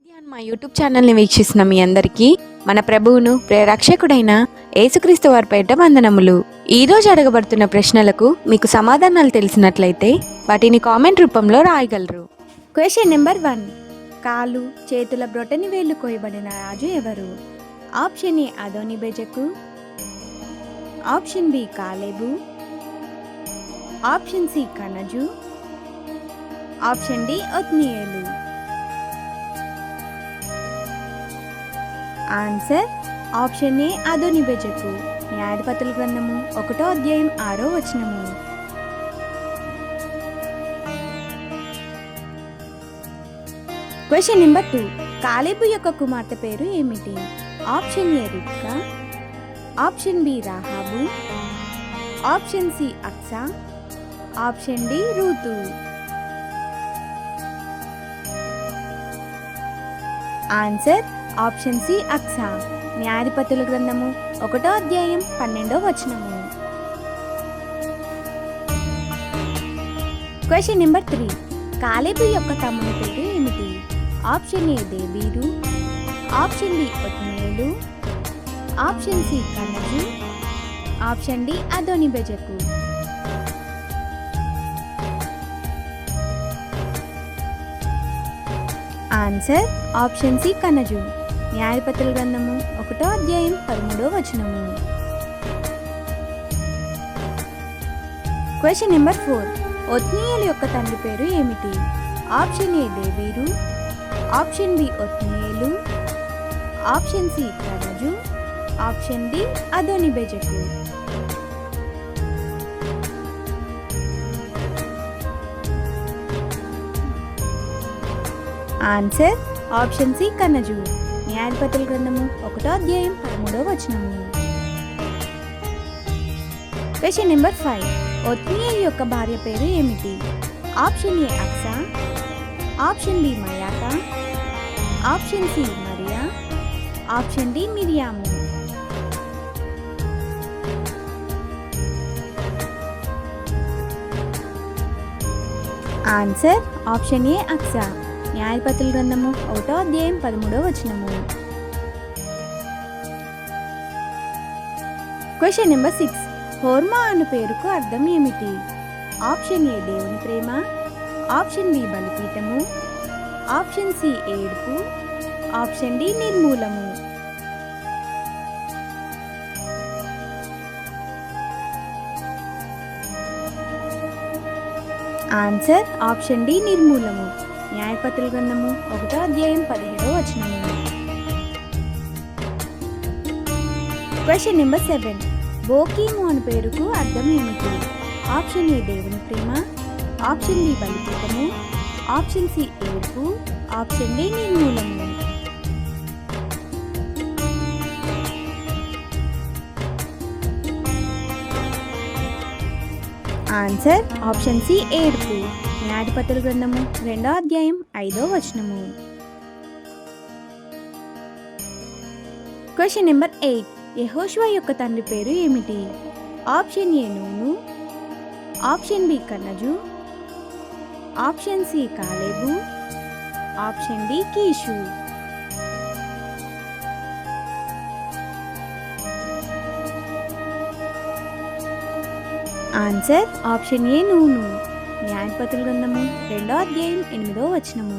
ధ్యాన్ మా యూట్యూబ్ ఛానల్ని వీక్షిస్తున్న మీ అందరికీ మన ప్రభువును ప్రేరక్షకుడైన యేసుక్రీస్తు వారి పేరిట వందనములు. ఈరోజు అడగబడుతున్న ప్రశ్నలకు మీకు సమాధానాలు తెలిసినట్లయితే వాటిని కామెంట్ రూపంలో రాయగలరు. Question number 1. కాలు చేతుల బ్రొటని వేళ్లు కోయబడిన రాజు ఎవరు? ఆప్షన్ ఏ అదోని బెజకు, ఆప్షన్ బి కాలేబు, ఆప్షన్ సి కనజు, ఆప్షన్ డి ఒత్నియేలు. ఆన్సర్ ఆప్షన్ ఏ అదోని బెజకు. న్యాయాధిపతుల గ్రంథము 1వ అధ్యాయం 6వ వచనము. Question number 2. కాలేబు యొక్క కుమార్తె పేరు ఏమిటి? ఆప్షన్ ఏ రిబ్కా, ఆప్షన్ బి రాహాబు, ఆప్షన్ సి అక్సా, ఆప్షన్ డి రూతు. ఆన్సర్ ఆప్షన్ సి అక్సా. న్యాయాధిపతుల గ్రంథము 1వ అధ్యాయం 12వ వచనము. Question number 3. కాలేబు యొక్క తమ్ముని పేరు ఏమిటి? ఆప్షన్ ఏ దేవీరు, ఆప్షన్ బి ఒత్నియేలు, ఆప్షన్ సి కనజు, ఆప్షన్ డి అదోని బెజకు. ఆన్సర్ ఆప్షన్ సి కనజు. న్యాయాధిపతుల గ్రంథము 1వ అధ్యాయం 13వ వచనము. Question number 4. ఒత్నియేలు యొక్క తండ్రి పేరు ఏమిటి? ఆప్షన్ ఏ దేవీరు, ఆప్షన్ బి ఒత్నియేలు, ఆప్షన్ సి కనజు, ఆప్షన్ డి అదోని బెజకు. ఆన్సర్ ఆప్షన్ సి కనజు. న్యాయాధిపతుల గ్రంథము 1వ అధ్యాయం 13వ వచనము. Question number 5. ఒత్నియేలు యొక్క భార్య పేరు ఏమిటి? ఆప్షన్ ఏ అక్సా, ఆప్షన్ బి మయాకా, ఆప్షన్ సి మరియా, ఆప్షన్ డి మిరియాము. ఆన్సర్ ఆప్షన్ ఏ అక్సా. న్యాయాధిపతుల గ్రంథము 1వ అధ్యాయం 13వ వచనము. Question number 6. హోర్మా అను పేరుకు అర్థం ఏమిటి? ఆప్షన్ ఏ దేవుని ప్రేమ, ఆప్షన్ బి బలిపీఠము, ఆప్షన్ సి ఏడుపు, ఆప్షన్ డి నిర్మూలము. ఆన్సర్ ఆప్షన్ డి నిర్మూలము. న్యాయపత్రుల గ్రంథము 1వ అధ్యాయం 17వ వచనము. Question number 7. బోకీము అను పేరుకు అర్థం ఏమిటి? ఆప్షన్ ఏ దేవుని ప్రేమ, ఆప్షన్ బి బలిపీఠము, ఆప్షన్ సి ఏడుపు, ఆప్షన్ డి నిర్మూలము. ఆన్సర్ ఆప్షన్ సి ఏడుపు. న్యాయాధిపతుల గ్రంథము 2వ అధ్యాయం 5వ వచనము. Question number 8. యెహోషువ యొక్క తండ్రి పేరు ఏమిటి? ఆప్షన్ ఏ నూను, ఆప్షన్ బి కనజు, ఆప్షన్ సి కాలేబు, ఆప్షన్ డి కీషు. ఆన్సర్ ఆప్షన్ ఏ నూను. న్యాయాధిపతుల గ్రంథము 2వ అధ్యాయం 8వ వచనము.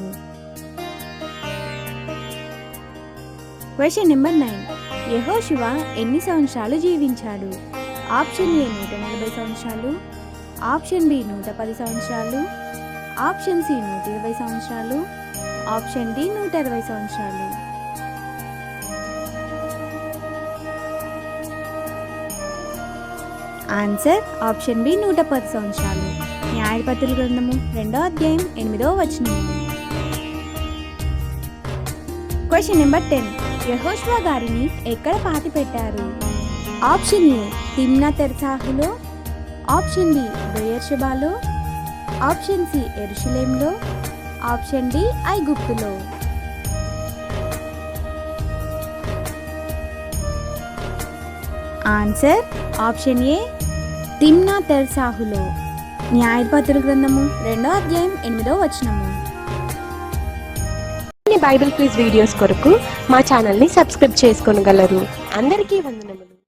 Question number 9. యెహోషువ ఎన్ని సంవత్సరాలు జీవించాడు? ఆప్షన్ ఏ 140 సంవత్సరాలు, ఆప్షన్ బి 110 సంవత్సరాలు, ఆప్షన్ సి 120 సంవత్సరాలు, ఆప్షన్ డి 160 సంవత్సరాలు. ఆన్సర్ ఆప్షన్ బి 110 సంవత్సరాలు. న్యాయాధిపతుల గ్రంథము 2వ అధ్యాయం 8వ వచనము. Question number 10. యెహోషువ గారిని ఎక్కడ పాతి పెట్టారు? ఆప్షన్ ఏ తిమ్నా తెర్సాహులో, ఆప్షన్ బి బెయేర్షెబాలో, ఆప్షన్ సి యెరూషలేములో, ఆప్షన్ డి ఐగుప్తులో. ఆన్సర్ ఆప్షన్ ఏ తిమ్నా తెర్సాహులో. న్యాయాధిపతుల గ్రంథము 2వ అధ్యాయం 8వ వచనము. బైబిల్ క్విజ్ వీడియోస్ కొరకు మా ఛానల్ని సబ్స్క్రైబ్ చేసుకోగలరు. అందరికీ వందనములు.